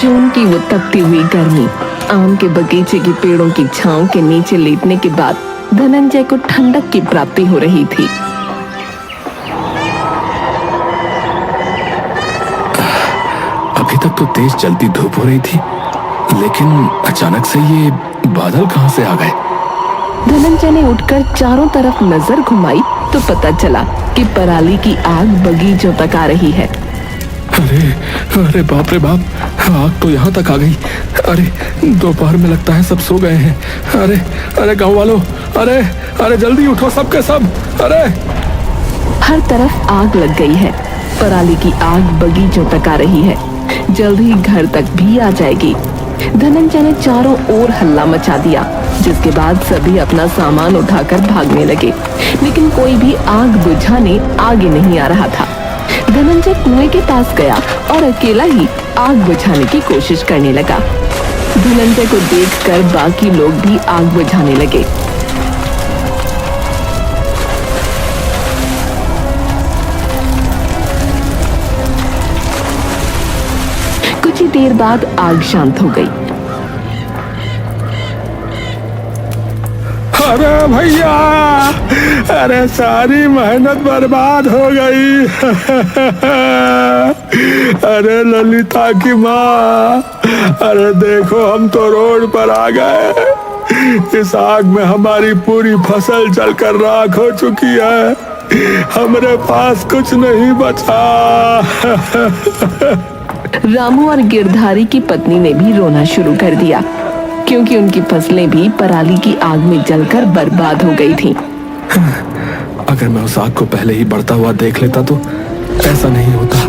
जून की वो तपती हुई गर्मी, आम के बगीचे के पेड़ों की छांव के नीचे लेटने के बाद धनंजय को ठंडक की प्राप्ति हो रही थी। अभी तक तो तेज चलती धूप हो रही थी, लेकिन अचानक से ये बादल कहां से आ गए? धनंजय ने उठकर चारों तरफ नजर घुमाई तो पता चला कि पराली की आग बगीचों तक आ रही है। अरे अरे बाप रे बाप, आग तो यहाँ तक आ गई। अरे दोपहर में लगता है सब सो गए हैं। अरे अरे गांव वालों, अरे अरे जल्दी उठो सबके सब। अरे हर तरफ आग लग गई है। पराली की आग बगीचों तक आ रही है, जल्द ही घर तक भी आ जाएगी। धनंजय ने चारों ओर हल्ला मचा दिया, जिसके बाद सभी अपना सामान उठाकर भागने लगे, लेकिन कोई भी आग बुझाने आगे नहीं आ रहा था। धनंजय कुएं के पास गया और अकेला ही आग बुझाने की कोशिश करने लगा। धनंजय को देखकर बाकी लोग भी आग बुझाने लगे। कुछ ही देर बाद आग शांत हो गई। अरे भैया, अरे सारी मेहनत बर्बाद हो गई। अरे ललिता की माँ, अरे देखो हम तो रोड पर आ गए। इस आग में हमारी पूरी फसल जलकर राख हो चुकी है। हमारे पास कुछ नहीं बचा। रामू और गिरधारी की पत्नी ने भी रोना शुरू कर दिया, क्योंकि उनकी फसलें भी पराली की आग में जलकर बर्बाद हो गई थीं। अगर मैं उस आग को पहले ही बढ़ता हुआ देख लेता तो ऐसा नहीं होता।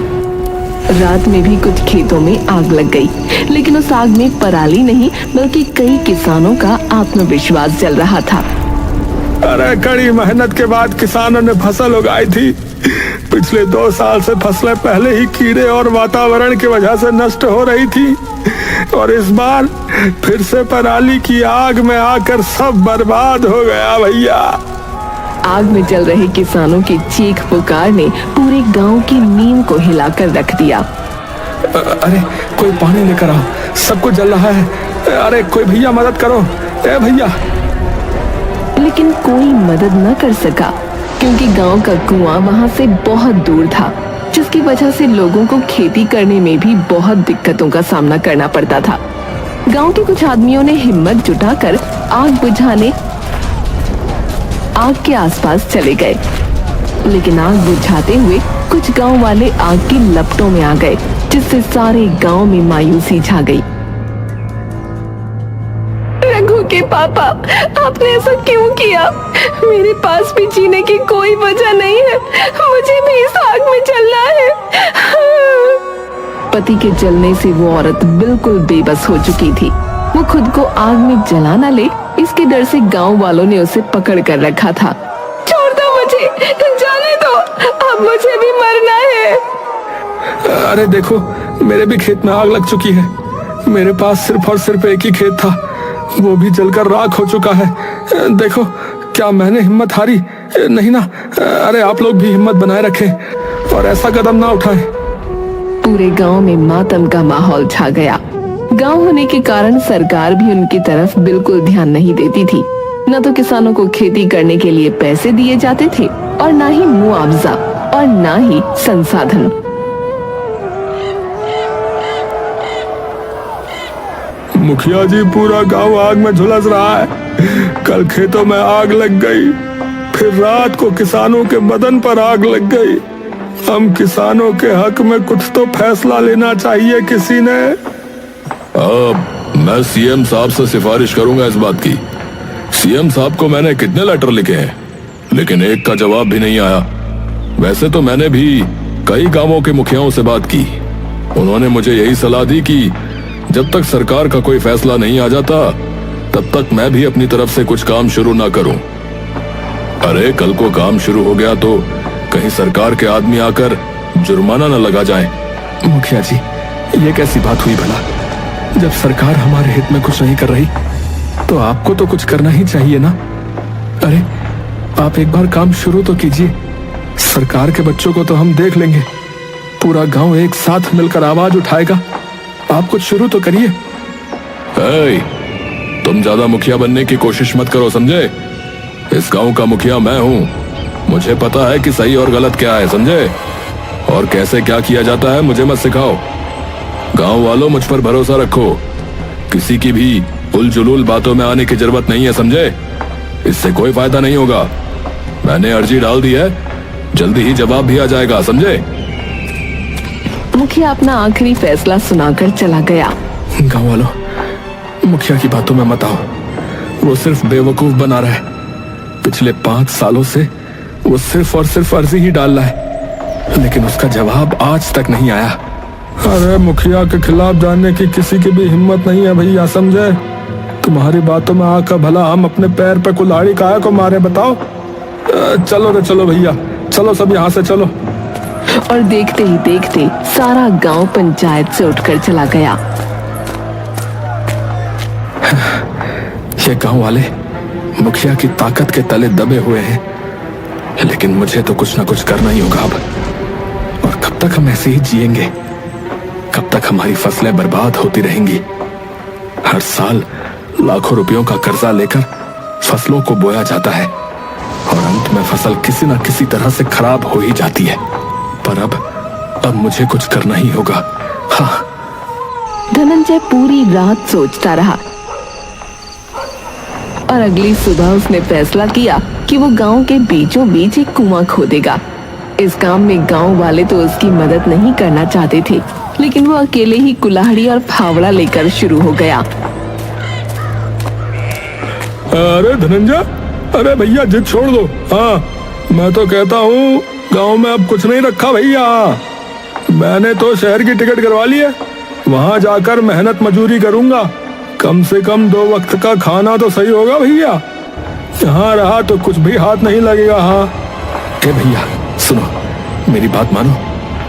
रात में भी कुछ खेतों में आग लग गई, लेकिन उस आग में पराली नहीं बल्कि कई किसानों का आत्मविश्वास जल रहा था। अरे कड़ी मेहनत के बाद किसानों ने फसल उगाई थी। पिछले 2 साल से फसलें पहले ही कीड़े और वातावरण की वजह से नष्ट हो रही थी, और इस बार फिर से पराली की आग में आकर सब बर्बाद हो गया भैया। आग में जल रहे किसानों की चीख पुकार ने पूरे गांव की नींद को हिलाकर रख दिया। अरे कोई पानी लेकर आओ, सब कुछ जल रहा है। अरे कोई भैया मदद करो, ए भैया। लेकिन कोई मदद न कर सका, क्योंकि गांव का कुआं वहां से बहुत दूर था, जिसकी वजह से लोगों को खेती करने में भी बहुत दिक्कतों का सामना करना पड़ता था। गांव के कुछ आदमियों ने हिम्मत जुटाकर आग बुझाने आग के आसपास चले गए, लेकिन आग बुझाते हुए कुछ गांव वाले आग की लपटों में आ गए, जिससे सारे गांव में मायूसी छा गई। रघु के पापा, आपने ऐसा क्यों किया? मेरे पास भी जीने की कोई वजह नहीं है, मुझे भी इस आग में जलना है। पति के जलने से वो औरत बिल्कुल बेबस हो चुकी थी। वो खुद को आग में जला न ले, इसके डर से गांव वालों ने उसे पकड़ कर रखा था। छोड़ दो मुझे, जाने दो, अब मुझे भी मरना है। अरे देखो, मेरे भी खेत में आग लग चुकी है। मेरे पास सिर्फ और सिर्फ एक ही खेत था, वो भी जलकर राख हो चुका है। देखो, क्या मैंने हिम्मत हारी? नहीं ना। अरे आप लोग भी हिम्मत बनाए रखें और ऐसा कदम ना उठाएं। पूरे गांव में मातम का माहौल छा गया। गांव होने के कारण सरकार भी उनकी तरफ बिल्कुल ध्यान नहीं देती थी। न तो किसानों को खेती करने के लिए पैसे दिए जाते थे, और न ही मुआवजा, और न ही संसाधन। मुखिया जी, पूरा गांव आग में झुलस रहा है। कल खेतों में आग लग गई, फिर रात को किसानों के बदन पर आग लग गई। हम किसानों के हक में कुछ तो फैसला लेना चाहिए किसी ने। मैं सीएम साहब से सिफारिश करूंगा इस बात की। सीएम साहब को मैंने कितने लेटर लिखे हैं, लेकिन एक का जवाब भी नहीं आया। वैसे तो मैंने भी कई गांवों के मुखियाओं से बात की। उन्होंने मुझे यही सलाह दी कि जब तक सरकार का कोई फैसला नहीं आ जाता, तब तक मैं भी अपनी तरफ से कुछ काम शुरू ना करूं। अरे कल को काम शुरू हो गया तो कहीं सरकार के आदमी आकर जुर्माना न लगा जाए। मुखिया जी, ये कैसी बात हुई भला? जब सरकार हमारे हित में कुछ नहीं कर रही, तो आपको तो कुछ करना ही चाहिए ना। अरे आप एक बार काम शुरू तो कीजिए। सरकार के बच्चों को तो हम देख लेंगे, पूरा गांव एक साथ मिलकर आवाज उठाएगा आप कुछ शुरू तो करिए। ए, तुम ज्यादा मुखिया बनने की कोशिश मत करो, समझे? इस गांव का मुखिया मैं हूँ। मुझे पता है कि सही और गलत क्या है, समझे? और कैसे क्या किया जाता है मुझे मत सिखाओ। गांव वालों, मुझ पर भरोसा रखो। किसी की भी उलझुल बातों में आने की जरूरत नहीं है, समझे? इससे कोई फायदा नहीं होगा। मैंने अर्जी डाल दी है, जल्दी ही जवाब भी आ जाएगा, समझे? मुखिया अपना आखिरी फैसला सुनाकर चला गया। गांव वालों, मुखिया की बातों में मत आओ। वो सिर्फ बेवकूफ बना रहा है। पिछले 5 सालों से वो सिर्फ और सिर्फ अर्जी ही डाल रहा है, लेकिन उसका जवाब आज तक नहीं आया। अरे मुखिया के खिलाफ जाने की किसी की भी हिम्मत नहीं है भैया, समझे? तुम्हारी बातों में आकर भला हम अपने पैर पे कुल्हाड़ी काहे को मारे, बताओ? चलो रे चलो भैया, चलो सब यहाँ से चलो। और देखते ही देखते सारा गांव पंचायत से उठकर चला गया। ये गांव वाले मुखिया की ताकत के तले दबे हुए हैं, लेकिन मुझे तो कुछ ना कुछ करना ही होगा अब। और कब तक हम ऐसे ही जिएंगे? कब तक हमारी फसलें बर्बाद होती रहेंगी? हर साल लाखों रुपयों का कर्जा लेकर फसलों को बोया जाता है और अंत में फसल किसी न किसी तरह से खराब हो ही जाती है। पर अब मुझे कुछ करना ही होगा। हाँ। धनंजय पूरी रात सोचता रहा और अगली सुबह उसने फैसला किया कि वो गांव के बीचों बीच एक कुआं खोदेगा। इस काम में गांव वाले तो उसकी मदद नहीं करना चाहते थे, लेकिन वो अकेले ही कुल्हाड़ी और फावड़ा लेकर शुरू हो गया। अरे धनंजय, अरे भैया जिद छोड़ दो। हाँ, मैं तो कहता हूँ गांव में अब कुछ नहीं रखा भैया। मैंने तो शहर की टिकट करवा ली है, वहां जाकर मेहनत मजूरी करूंगा। कम से कम 2 वक्त का खाना तो सही होगा भैया। यहाँ रहा तो कुछ भी हाथ नहीं लगेगा। हाँ ए भैया सुनो, मेरी बात मानो,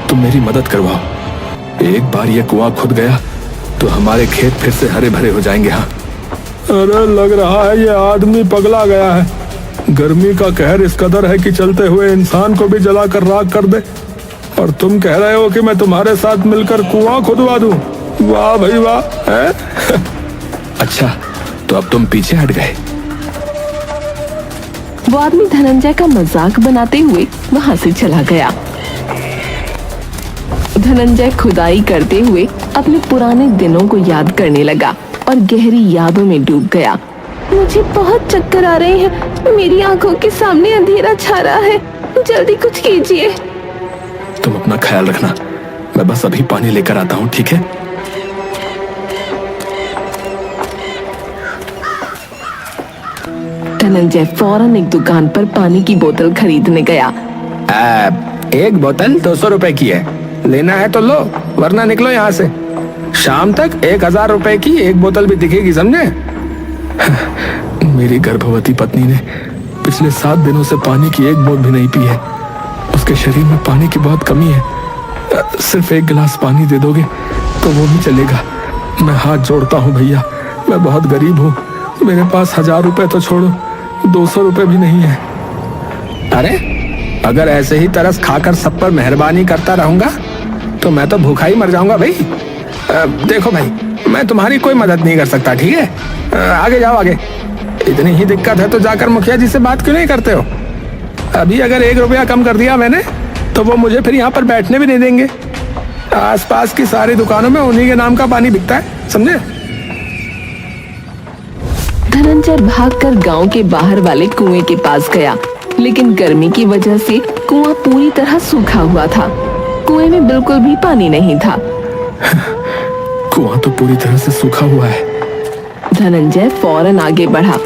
तुम मेरी मदद करवाओ। एक बार ये कुआं खुद गया तो हमारे खेत फिर से हरे भरे हो जाएंगे। हाँ। अरे लग रहा है ये आदमी पगला गया है। गर्मी का कहर इस कदर है कि चलते हुए इंसान को भी जलाकर राख कर दे, और तुम कह रहे हो कि मैं तुम्हारे साथ मिलकर कुआं खुदवा दूं? वाह भाई वाह है? अच्छा, तो अब तुम पीछे हट गए। वो आदमी धनंजय का मजाक बनाते हुए वहां से चला गया। धनंजय खुदाई करते हुए अपने पुराने दिनों को याद करने लगा और गहरी यादों में डूब गया। मुझे बहुत चक्कर आ रहे हैं, मेरी आंखों के सामने अंधेरा छा रहा है, जल्दी कुछ कीजिए। तुम अपना ख्याल रखना, मैं बस अभी पानी लेकर आता हूँ, ठीक है? धनंजय फौरन एक दुकान पर पानी की बोतल खरीदने गया। एक बोतल 200 रुपए की है, लेना है तो लो, वरना निकलो यहाँ से। शाम तक 1000 रुपए की एक बोतल भी दिखेगी, समझे? मेरी गर्भवती पत्नी ने पिछले 7 दिनों से पानी की एक बूंद भी नहीं पी है। उसके शरीर में पानी की बहुत कमी है। सिर्फ 1 गिलास पानी दे दोगे तो वो भी चलेगा। मैं हाथ जोड़ता हूँ भैया, मैं बहुत गरीब हूँ, मेरे पास 1000 रुपए तो छोड़ो, 200 रुपए भी नहीं है। अरे अगर ऐसे ही तरस खाकर सब पर मेहरबानी करता रहूंगा तो मैं तो भूखा ही मर जाऊंगा भाई। देखो भाई, मैं तुम्हारी कोई मदद नहीं कर सकता, ठीक है? आगे जाओ आगे। इतनी ही दिक्कत है तो जाकर मुखिया जी से बात क्यों नहीं करते हो? अभी अगर 1 रुपया कम कर दिया मैंने तो वो मुझे फिर यहाँ पर बैठने भी नहीं देंगे। आसपास की सारी दुकानों में उन्हीं के नाम का पानी बिकता है, समझे? धनंजय भागकर गांव के बाहर वाले कुएं के पास गया, लेकिन गर्मी की वजह से कुआं पूरी तरह सूखा हुआ था। कुएं में बिल्कुल भी पानी नहीं था। कुआं तो पूरी तरह से सूखा हुआ है। धनंजय फौरन आगे बढ़ा।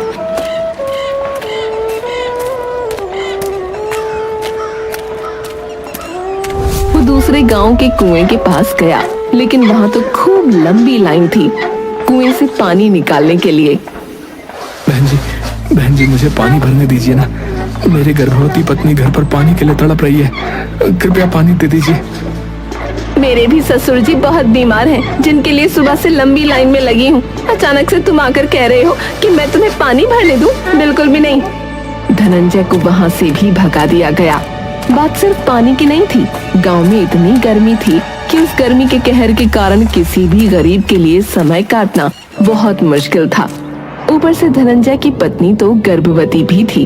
वो दूसरे गांव के कुएं के पास गया, लेकिन वहां तो खूब लंबी लाइन थी कुएं से पानी निकालने के लिए। बहन जी मुझे पानी भरने दीजिए ना, मेरी गर्भवती पत्नी घर पर पानी के लिए तड़प रही है, कृपया पानी दे दीजिए। मेरे भी ससुर जी बहुत बीमार हैं, जिनके लिए सुबह से लंबी लाइन में लगी हूँ। अचानक से तुम आकर कह रहे हो कि मैं तुम्हें पानी भरने दूं? बिल्कुल भी नहीं। धनंजय को वहाँ से भी भगा दिया गया। बात सिर्फ पानी की नहीं थी, गांव में इतनी गर्मी थी कि उस गर्मी के कहर के कारण किसी भी गरीब के लिए समय काटना बहुत मुश्किल था। ऊपर से धनंजय की पत्नी तो गर्भवती भी थी।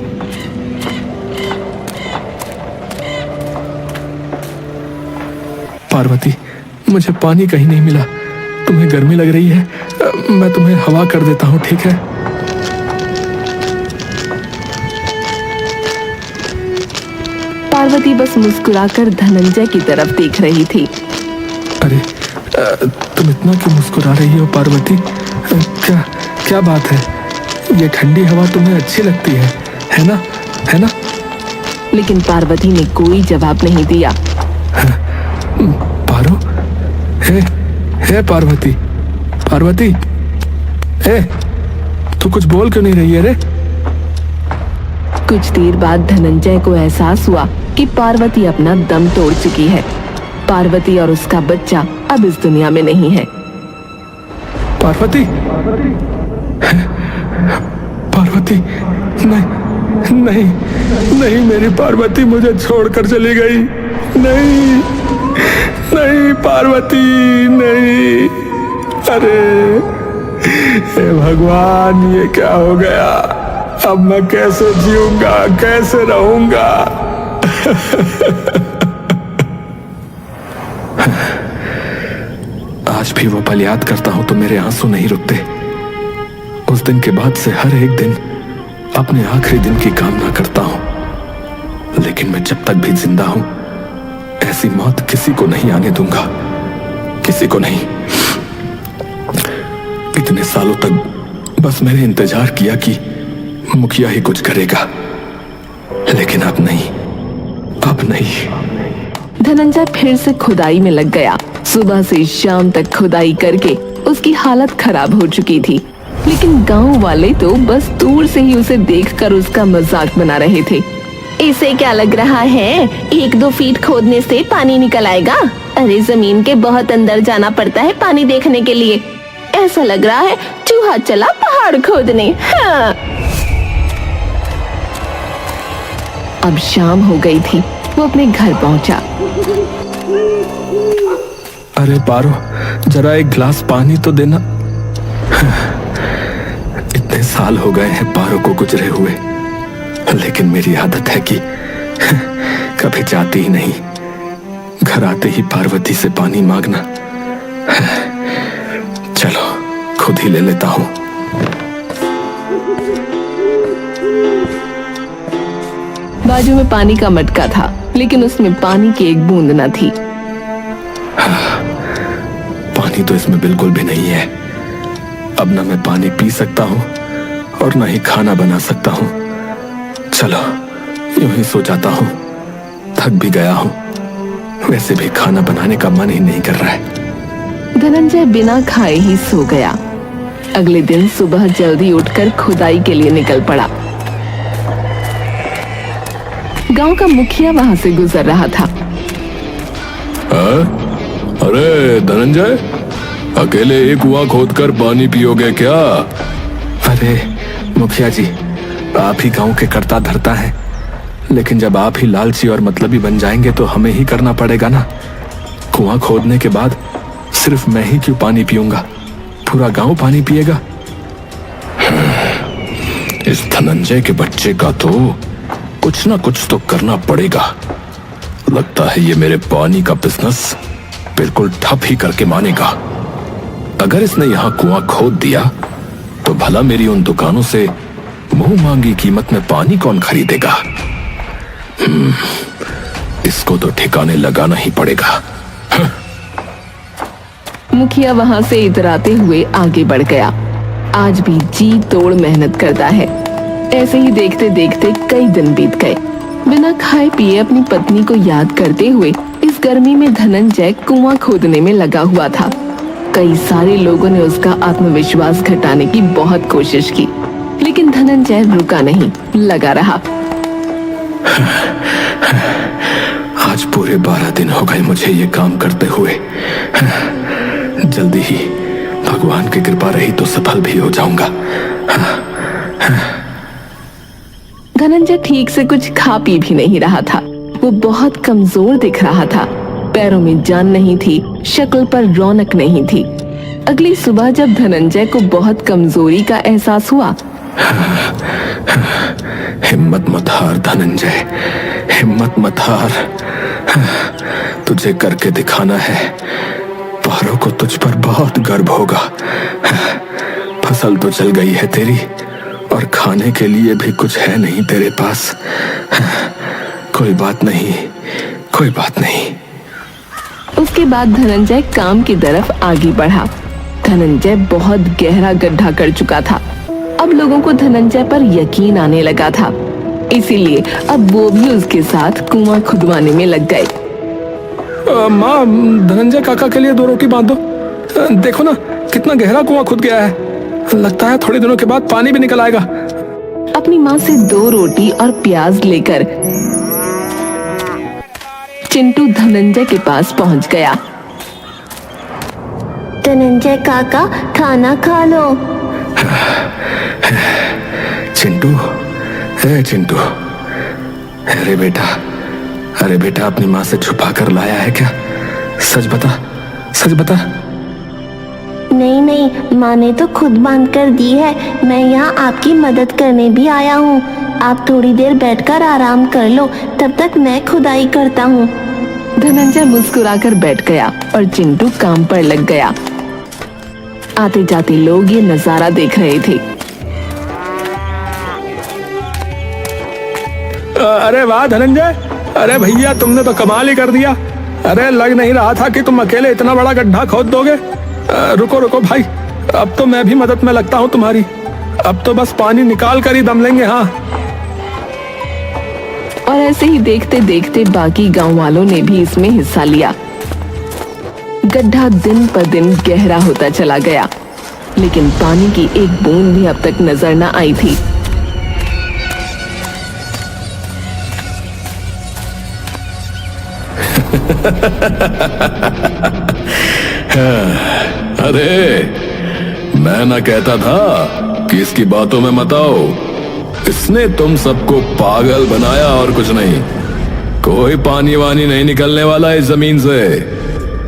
पार्वती, मुझे पानी कहीं नहीं मिला। तुम्हें गर्मी लग रही है, मैं तुम्हें हवा कर देता हूँ, ठीक है? पार्वती बस मुस्कुराकर धनंजय की तरफ देख रही थी। अरे तुम इतना क्यों मुस्कुरा रही हो पार्वती? क्या क्या बात है? ये ठंडी हवा तुम्हें अच्छी लगती है ना? है ना? लेकिन पार्वती ने कोई जवाब नहीं दिया। पारो, हे पार्वती, पार्वती, हे, तू कुछ बोल क्यों नहीं रही है रे? कुछ देर बाद धनंजय को एहसास हुआ कि पार्वती अपना दम तोड़ चुकी है। पार्वती और उसका बच्चा अब इस दुनिया में नहीं है। पार्वती, पार्वती, नहीं नहीं नहीं, मेरी पार्वती मुझे छोड़कर चली गई। नहीं नहीं पार्वती, नहीं। अरे हे भगवान, ये क्या हो गया? अब मैं कैसे जीऊंगा, कैसे रहूंगा? आज भी वो पल याद करता हूं तो मेरे आंसू नहीं रुकते। उस दिन के बाद से हर एक दिन अपने आखिरी दिन की कामना करता हूं, लेकिन मैं जब तक भी जिंदा हूं ऐसी मौत किसी को नहीं आने दूंगा, किसी को नहीं। इतने सालों तक बस मैंने इंतजार किया कि मुखिया ही कुछ करेगा, लेकिन अब नहीं, अब नहीं। धनंजय फिर से खुदाई में लग गया। सुबह से शाम तक खुदाई करके उसकी हालत खराब हो चुकी थी, लेकिन गांव वाले तो बस दूर से ही उसे देखकर उसका मजाक बना रहे थे। इसे क्या लग रहा है, 1-2 फीट खोदने से पानी निकल आएगा? अरे जमीन के बहुत अंदर जाना पड़ता है पानी देखने के लिए। ऐसा लग रहा है चूहा चला पहाड़ खोदने। हाँ। अब शाम हो गई थी, वो अपने घर पहुंचा। अरे पारो, जरा एक गिलास पानी तो देना। इतने साल हो गए हैं पारो को गुजरे हुए, लेकिन मेरी आदत है कि कभी जाती ही नहीं, घर आते ही पार्वती से पानी मांगना। चलो खुद ही ले लेता हूं। बाजू में पानी का मटका था, लेकिन उसमें पानी की एक बूंद न थी। पानी तो इसमें बिल्कुल भी नहीं है। अब ना मैं पानी पी सकता हूँ और ना ही खाना बना सकता हूँ। चलो यूं ही सो जाता हूँ, थक भी गया हूँ। वैसे भी खाना बनाने का मन ही नहीं कर रहा है। धनंजय बिना खाए ही सो गया। अगले दिन सुबह जल्दी उठकर खुदाई के लिए निकल पड़ा। गांव का मुखिया वहां से गुजर रहा था। अरे धनंजय, अकेले एक कुआं खोदकर पानी पियोगे क्या? अरे मुखिया जी, आप ही गांव के कर्ता धर्ता हैं, लेकिन जब आप ही लालची और मतलबी बन जाएंगे तो हमें ही करना पड़ेगा ना। कुआं खोदने के बाद सिर्फ मैं ही क्यों पानी पीऊंगा, पूरा गांव पानी पिएगा। इस धनंजय के बच्चे का तो कुछ ना कुछ तो करना पड़ेगा। लगता है ये मेरे पानी का बिजनेस बिल्कुल ठप ही करके मानेगा। अगर इसने यहाँ कुआं खोद दिया तो भला मेरी उन दुकानों से मुंह मांगी कीमत में पानी कौन खरीदेगा? इसको तो ठिकाने लगाना ही पड़ेगा। मुखिया वहां से इतराते हुए आगे बढ़ गया। आज भी जी तोड़ मेहनत करता है। ऐसे ही देखते देखते कई दिन बीत गए। बिना खाए पिए अपनी पत्नी को याद करते हुए इस गर्मी में धनंजय कुआं खोदने में लगा हुआ था। कई सारे लोगों ने उसका आत्मविश्वास घटाने की बहुत कोशिश की, लेकिन धनंजय रुका नहीं, लगा रहा। आज पूरे 12 दिन हो गए मुझे ये काम करते हुए। जल्दी ही भगवान की कृपा रही तो सफल भी हो जाऊंगा। धनंजय ठीक से कुछ खा पी भी नहीं रहा था। वो बहुत कमजोर दिख रहा था। पैरों में जान नहीं थी, शक्ल पर रौनक नहीं थी। अगली सुबह जब धनंजय को बहुत कमजोरी का एहसास हुआ, हिम्मत मत हार धनंजय, हिम्मत मत हार, तुझे करके दिखाना है। पारो को तुझ पर बहुत गर्व होगा। फसल तो चल गई है तेरी और खाने के लिए भी कुछ है नहीं तेरे पास। कोई बात नहीं, कोई बात नहीं। उसके बाद धनंजय काम की तरफ आगे बढ़ा। धनंजय बहुत गहरा गड्ढा कर चुका था। अब लोगों को धनंजय पर यकीन आने लगा था, इसीलिए अब वो भी उसके साथ कुआं खुदवाने में लग गए। माँ, धनंजय काका के लिए 2 रोटी बांध दो। देखो ना कितना गहरा कुआं खुद गया है। लगता है थोड़े दिनों के बाद पानी भी निकल आएगा। अपनी माँ से 2 रोटी और प्याज लेकर चिंटू धनंजय के पास पहुंच गया। धनंजय काका, खाना खा लो। चिंटू, हे चिंटू, अरे बेटा अपनी माँ से छुपा कर लाया है क्या? सच बता, सच बता। नहीं, माँ ने तो खुद बांध कर दी है। मैं यहाँ आपकी मदद करने भी आया हूँ। आप थोड़ी देर बैठकर आराम कर लो, तब तक मैं खुदाई करता हूँ। धनंजय मुस्कुराकर बैठ गया और चिंटू काम पर लग गया। आते जाते लोग ये नजारा देख रहे थे। अरे वाह धनंजय, अरे भैया तुमने तो कमाल ही कर दिया। अरे लग नहीं रहा था कि तुम अकेले इतना बड़ा गड्ढा खोद दोगे। रुको भाई, अब तो मैं भी मदद में लगता हूँ तुम्हारी। अब तो बस पानी निकाल कर ही दम लेंगे। हाँ। और ऐसे ही देखते देखते बाकी गांव वालों ने भी इसमें हिस्सा लिया। गड्ढा दिन पर दिन गहरा होता चला गया, लेकिन पानी की एक बूंद भी अब तक नजर न आई थी। अरे मैं ना कहता था कि इसकी बातों में मत आओ। इसने तुम सबको पागल बनाया और कुछ नहीं। कोई पानी वानी नहीं निकलने वाला इस जमीन से।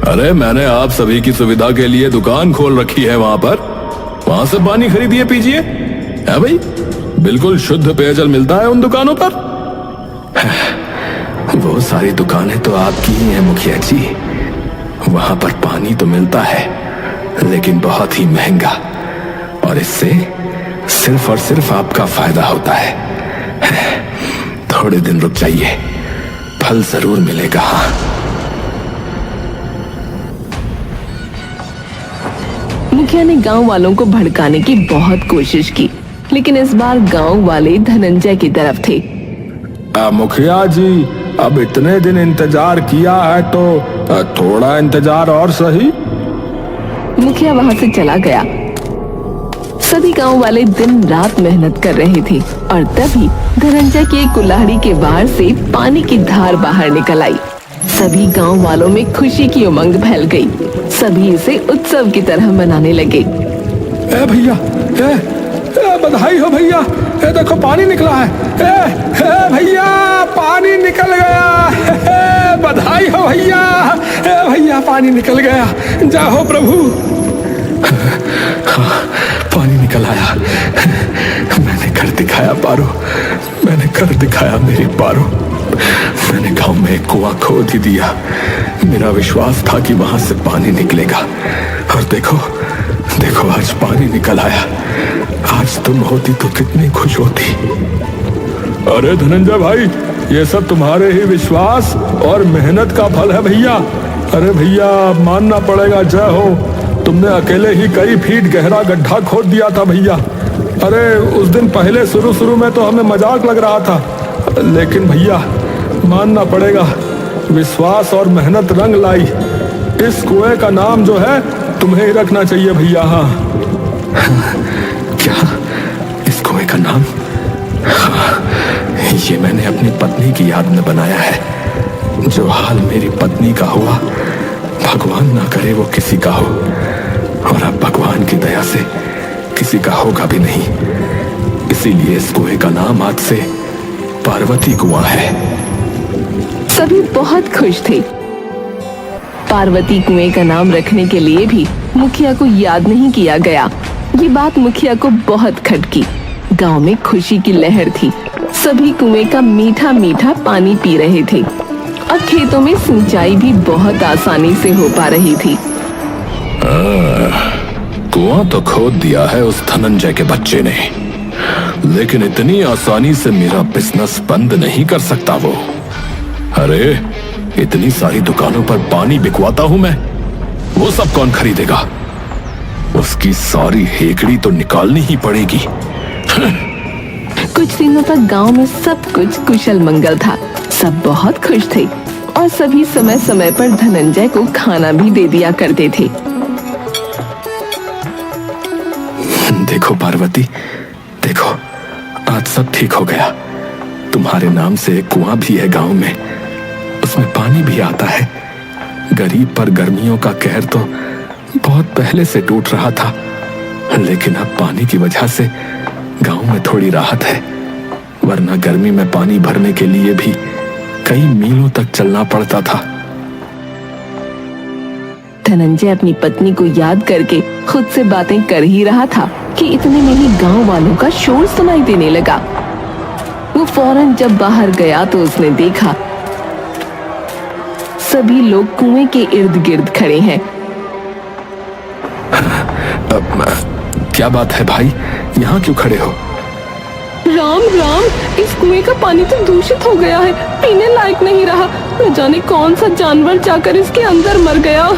अरे मैंने आप सभी की सुविधा के लिए दुकान खोल रखी है वहां से पानी खरीदिए पीजिए। है भाई, बिल्कुल शुद्ध पेयजल मिलता है उन दुकानों पर। वो सारी दुकानें तो आपकी ही हैं मुखिया जी। वहां पर पानी तो मिलता है, लेकिन बहुत ही महंगा, और इससे सिर्फ और सिर्फ आपका फायदा होता है। थोड़े दिन रुक जाइए, फल जरूर मिलेगा। हाँ। मुखिया ने गांव वालों को भड़काने की बहुत कोशिश की, लेकिन इस बार गांव वाले धनंजय की तरफ थे। मुखिया जी, अब इतने दिन इंतजार किया है तो थोड़ा इंतजार और सही। मुखिया वहां से चला गया। सभी गांव वाले दिन रात मेहनत कर रहे थे और तभी धनंजय की एक कुल्हाड़ी के बाहर से पानी की धार बाहर निकल आई। सभी गांव वालों में खुशी की उमंग फैल गई। सभी इसे उत्सव की तरह मनाने लगे। भैया, बधाई हो भैया, देखो पानी निकला है। भैया पानी निकल गया। बधाई हो भैया, भैया पानी निकल गया। जाओ प्रभु। पानी निकल आया। मैंने कर दिखाया पारो, मैंने कर दिखाया मेरी पारो। मैंने गांव में एक कुआं खोद ही दिया। मेरा विश्वास था कि वहां से पानी निकलेगा, और देखो देखो आज पानी निकल आया। आज तुम होती तो कितनी खुश होती। अरे धनंजय भाई, ये सब तुम्हारे ही विश्वास और मेहनत का फल है भैया। अरे भैया मानना पड़ेगा, जय हो। तुमने अकेले ही कई फीट गहरा गड्ढा खोद दिया था भैया। अरे उस दिन पहले शुरू में तो हमें मजाक लग रहा था, लेकिन भैया मानना पड़ेगा, विश्वास और मेहनत रंग लाई। इस कुएं का नाम जो है तुम्हें ही रखना चाहिए भैया। हाँ। क्या? इस कुएं का नाम? हाँ, ये मैंने अपनी पत्नी की याद में बनाया है। जो हाल मेरी पत्नी का हुआ, भगवान ना करे वो किसी का हो, और अब भगवान की दया से किसी का होगा भी नहीं। इसीलिए इस कुएं का नाम आज से पार्वती कुआं है। सभी बहुत खुश थे। पार्वती कुएं का नाम रखने के लिए भी मुखिया को याद नहीं किया गया। ये बात मुखिया को बहुत खटकी। गांव में खुशी की लहर थी। सभी कुएं का मीठा मीठा पानी पी रहे थे और खेतों में सिंचाई भी बहुत आसानी से हो पा रही थी। कुआं तो खोद दिया है उस धनंजय के बच्चे ने, लेकिन इतनी आसानी से मेरा बिजनेस बंद नहीं कर सकता वो। अरे इतनी सारी दुकानों पर पानी बिकवाता हूं मैं, वो सब कौन खरीदेगा? उसकी सारी हेकड़ी तो निकालनी ही पड़ेगी। कुछ दिनों तक गांव में सब कुछ कुशल मंगल था। सब बहुत खुश थे और सभी समय समय पर धनंजय को खाना भी दे दिया करते थे। देखो पार्वती, देखो आज सब ठीक हो गया। तुम्हारे नाम से एक कुआं भी है गांव में, उसमें पानी भी आता है। गरीब पर गर्मियों का कहर तो बहुत पहले से टूट रहा था, लेकिन अब पानी की वजह से गांव में थोड़ी राहत है। वरना गर्मी में पानी भरने के लिए भी कई मीलों तक चलना पड़ता था। धनंजय अपनी पत्नी को याद करके खुद से बातें कर ही रहा था कि इतने में ही गांव वालों का शोर सुनाई देने लगा। वो फौरन जब बाहर गया तो उसने देखा सभी लोग कुएं के इर्द गिर्द खड़े हैं। क्या बात है भाई, यहाँ क्यों खड़े हो? राम राम, इस कुएं का पानी तो दूषित हो गया है, पीने लायक नहीं रहा। न जाने कौन सा जानवर जाकर इसके अंदर मर गया।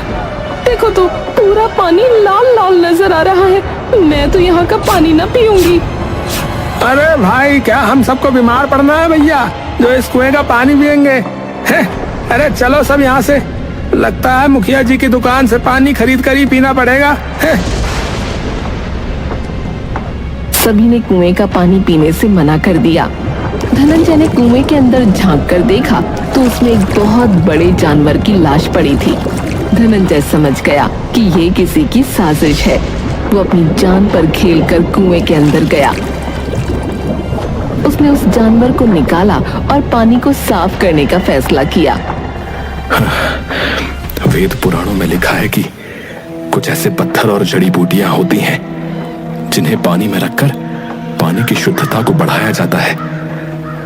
देखो तो पूरा पानी लाल लाल नजर आ रहा है। मैं तो यहाँ का पानी ना पीऊंगी। अरे भाई, क्या हम सबको बीमार पड़ना है भैया जो इस कुएं का पानी पियेंगे? अरे चलो सब यहाँ से। लगता है मुखिया जी की दुकान से पानी खरीद कर ही पीना पड़ेगा। सभी ने कुएं का पानी पीने से मना कर दिया। धनंजय ने कुएं के अंदर झांक कर देखा तो उसमें एक बहुत बड़े जानवर की लाश पड़ी थी। धनंजय समझ गया कि ये किसी की साजिश है। वो अपनी जान पर खेलकर कुएं के अंदर गया। उसने उस जानवर को निकाला और पानी को साफ करने का फैसला किया। वेद पुराणों में लिखा है कि कुछ ऐसे पत्थर और जड़ी बूटियां होती हैं जिन्हें पानी में रखकर पानी की शुद्धता को बढ़ाया जाता है।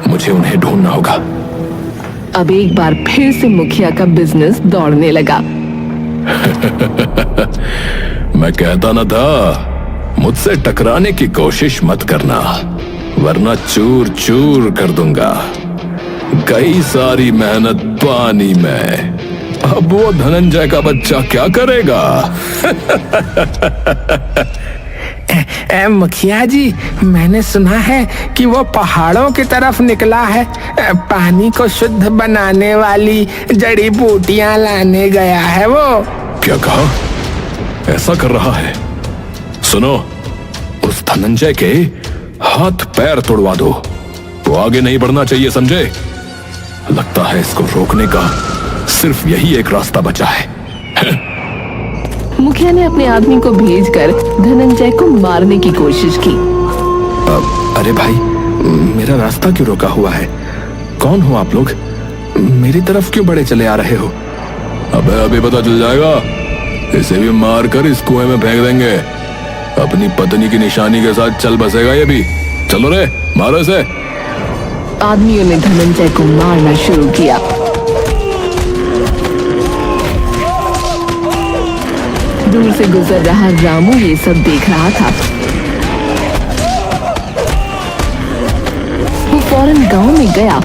मुझे उन्हें ढूंढना होगा। अब एक बार फिर से मुखिया का बिजनेस दौड़ने लगा। मैं कहता न था, मुझसे टकराने की कोशिश मत करना, वरना चूर चूर कर दूंगा। कई सारी मेहनत पानी में, अब वो धनंजय का बच्चा क्या करेगा? मुखिया जी, मैंने सुना है कि वो पहाड़ों की तरफ निकला है। पानी को शुद्ध बनाने वाली जड़ी बूटियां लाने गया है वो। क्या कहा? ऐसा कर रहा है? सुनो, उस धनंजय के हाथ पैर तोड़वा दो। वो आगे नहीं बढ़ना चाहिए, समझे? लगता है इसको रोकने का सिर्फ यही एक रास्ता बचा है। मुखिया ने अपने आदमी को भेजकर धनंजय को मारने की कोशिश की। अरे भाई, मेरा रास्ता क्यों रोका हुआ है? कौन हो आप लोग? मेरी तरफ क्यों बड़े चले आ रहे हो? अबे अभी पता चल जाएगा। इसे भी मार कर इस कुएं में फेंक देंगे। अपनी पत्नी की निशानी के साथ चल बसेगा ये भी। चलो रे, मारो इसे। आदमियों ने धनंजय को मारना शुरू किया। दूर से गुजर रहा रामू ये सब देख रहा था। वो फौरन गांव में गया।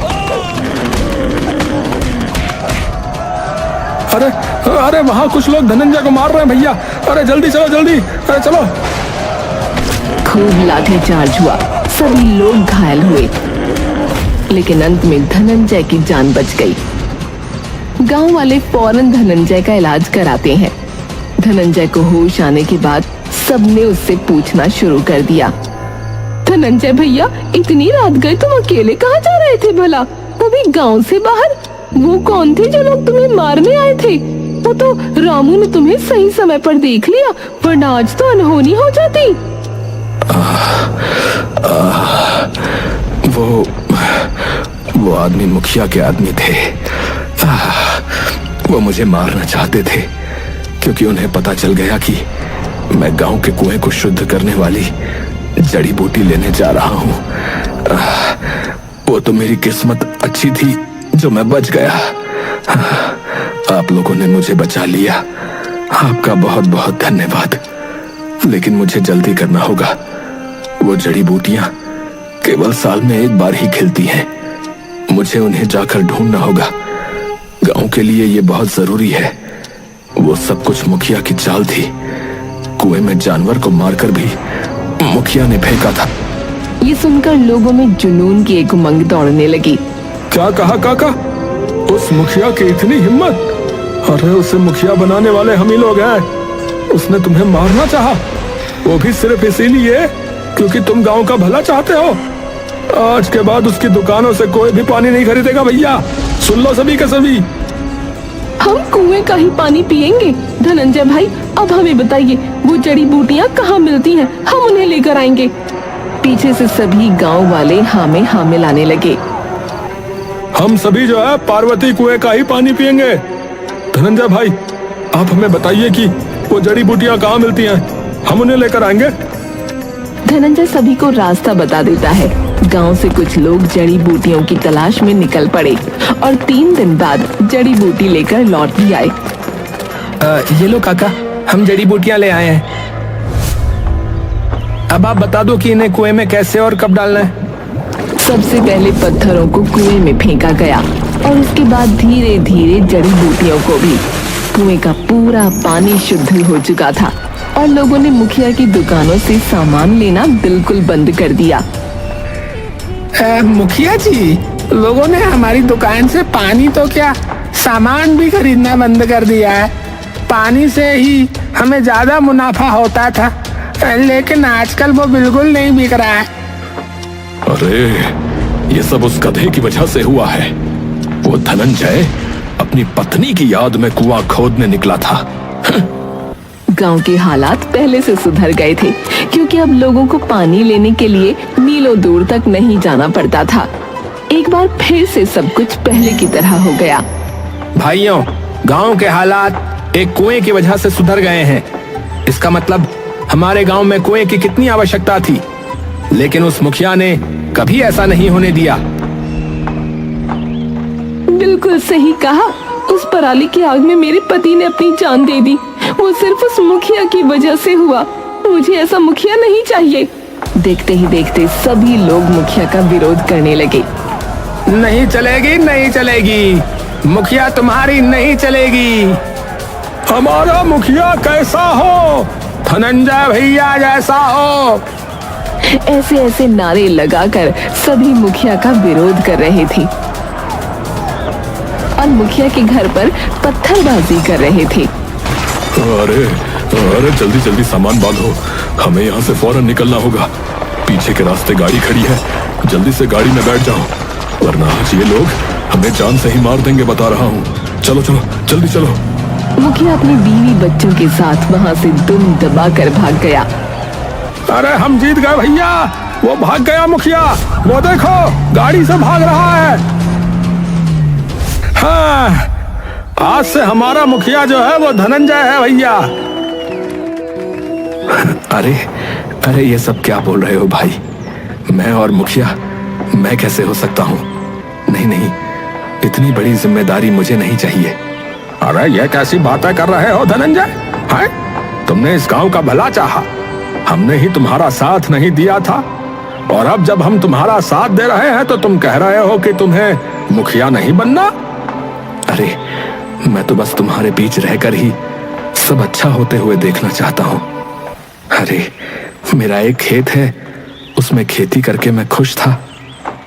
अरे वहाँ कुछ लोग धनंजय को मार रहे हैं भैया। अरे जल्दी चलो, जल्दी, अरे चलो। खूब लाठीचार्ज हुआ, सभी लोग घायल हुए, लेकिन अंत में धनंजय की जान बच गई। गांव वाले फौरन धनंजय का इलाज कराते हैं। धनंजय को होश आने के बाद सबने उससे पूछना शुरू कर दिया। धनंजय भैया, इतनी रात गए तुम अकेले कहाँ जा रहे थे भला? वो भी गांव से बाहर। वो कौन थे जो लोग तुम्हें मारने आए थे? वो तो रामू ने तुम्हें सही समय पर देख लिया, वरना आज तो अनहोनी हो जाती। वो आदमी मुखिया के आदमी थे। वो मुझे मारना चाहते थे क्योंकि उन्हें पता चल गया कि मैं गांव के कुएं को शुद्ध करने वाली जड़ी बूटी लेने जा रहा हूं। वो तो मेरी किस्मत अच्छी थी जो मैं बच गया। आप लोगों ने मुझे बचा लिया, आपका बहुत बहुत धन्यवाद। लेकिन मुझे जल्दी करना होगा। वो जड़ी बूटियां केवल साल में एक बार ही खिलती हैं। मुझे उन्हें जाकर ढूंढना होगा। गांव के लिए ये बहुत जरूरी है। वो सब कुछ मुखिया की चाल थी। कुएं में जानवर को मारकर भी मुखिया ने फेंका था। ये सुनकर लोगों में जुनून की एक उमंग दौड़ने लगी। क्या कहा काका? उस मुखिया की इतनी हिम्मत? अरे उसे मुखिया बनाने वाले हम ही लोग हैं। उसने तुम्हें मारना चाहा, वो भी सिर्फ इसीलिए क्योंकि तुम गांव का भला चाहते हो। आज के बाद उसकी दुकानों से कोई भी पानी नहीं खरीदेगा भैया। सुन लो सभी के सभी। हम कुएं का ही पानी पिएंगे। धनंजय भाई, अब हमें बताइए वो जड़ी बूटियां कहाँ मिलती हैं? हम उन्हें लेकर आएंगे। पीछे से सभी गांव वाले हाँ में हाँ मिलाने लगे। हम सभी जो है पार्वती कुएं का ही पानी पिएंगे। धनंजय भाई, आप हमें बताइए कि वो जड़ी बूटियां कहाँ मिलती हैं, हम उन्हें लेकर आएंगे। धनंजय सभी को रास्ता बता देता है। गांव से कुछ लोग जड़ी बूटियों की तलाश में निकल पड़े और 3 दिन बाद जड़ी बूटी लेकर लौट भी आए। ये लो काका, हम जड़ी बूटियां ले आए हैं। अब आप बता दो कि इन्हें कुएं में कैसे और कब डालना है। सबसे पहले पत्थरों को कुएं में फेंका गया और उसके बाद धीरे धीरे जड़ी बूटियों को भी। कुएं का पूरा पानी शुद्ध हो चुका था और लोगों ने मुखिया की दुकानों से सामान लेना बिल्कुल बंद कर दिया। मुखिया जी, लोगों ने हमारी दुकान से पानी तो क्या सामान भी खरीदना बंद कर दिया है। पानी से ही हमें ज्यादा मुनाफा होता था, लेकिन आजकल वो बिल्कुल नहीं बिक रहा है। अरे ये सब उस गधे की वजह से हुआ है। वो धनंजय अपनी पत्नी की याद में कुआं खोदने निकला था। गांव के हालात पहले से सुधर गए थे क्योंकि अब लोगों को पानी लेने के लिए मीलों दूर तक नहीं जाना पड़ता था। एक बार फिर से सब कुछ पहले की तरह हो गया। भाइयों, गांव के हालात एक कुएं की वजह से सुधर गए हैं। इसका मतलब हमारे गांव में कुएं की कितनी आवश्यकता थी, लेकिन उस मुखिया ने कभी ऐसा नहीं होने दिया। बिल्कुल सही कहा। उस पराली की आग में मेरे पति ने अपनी जान दे दी। वो सिर्फ उस मुखिया की वजह से हुआ। मुझे ऐसा मुखिया नहीं चाहिए। देखते ही देखते सभी लोग मुखिया का विरोध करने लगे। नहीं चलेगी, नहीं चलेगी, मुखिया तुम्हारी नहीं चलेगी। हमारा मुखिया कैसा हो? धनंजय भैया जैसा हो। ऐसे ऐसे नारे लगाकर सभी मुखिया का विरोध कर रहे थे और मुखिया के घर पर पत्थरबाजी कर रहे थे। अरे अरे जल्दी जल्दी सामान बांधो, हमें यहाँ से फौरन निकलना होगा। पीछे के रास्ते गाड़ी खड़ी है, जल्दी से गाड़ी में बैठ जाओ, वरना आज ये लोग हमें जान से ही मार देंगे, बता रहा हूँ। चलो चलो जल्दी चलो। मुखिया अपनी बीवी बच्चों के साथ वहाँ से दुम दबा कर भाग गया। अरे हम जीत गए भैया, वो भाग गया मुखिया। वो देखो गाड़ी से भाग रहा है। हाँ, आज से हमारा मुखिया जो है वो धनंजय है भैया। अरे अरे ये सब क्या बोल रहे हो भाई? मैं और मुखिया, मैं कैसे हो सकता हूँ? नहीं नहीं, इतनी बड़ी जिम्मेदारी मुझे नहीं चाहिए। अरे ये कैसी बातें कर रहे हो धनंजय? हैं? तुमने इस गांव का भला चाहा, हमने ही तुम्हारा साथ नहीं दिया था, और अब जब हम तुम्हारा साथ दे रहे हैं तो तुम कह रहे हो कि तुम्हें मुखिया नहीं बनना। अरे मैं तो बस तुम्हारे बीच रहकर ही सब अच्छा होते हुए देखना चाहता हूँ। अरे मेरा एक खेत है, उसमें खेती करके मैं खुश था।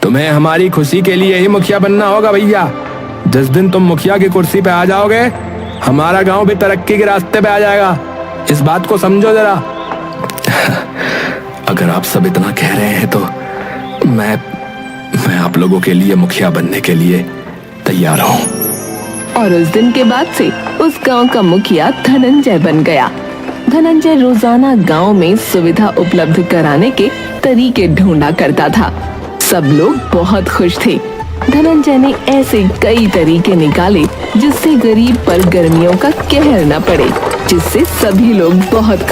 तुम्हें हमारी खुशी के लिए ही मुखिया बनना होगा भैया। जिस दिन तुम मुखिया की कुर्सी पे आ जाओगे, हमारा गांव भी तरक्की के रास्ते पे आ जाएगा। इस बात को समझो जरा। अगर आप सब इतना कह रहे हैं तो मैं आप लोगों के लिए मुखिया बनने के लिए तैयार हूँ। और उस दिन के बाद से उस गांव का मुखिया धनंजय बन गया। धनंजय रोजाना गांव में सुविधा उपलब्ध कराने के तरीके ढूंढा करता था। सब लोग बहुत खुश थे। धनंजय ने ऐसे कई तरीके निकाले जिससे गरीब पर गर्मियों का कहर न पड़े, जिससे सभी लोग बहुत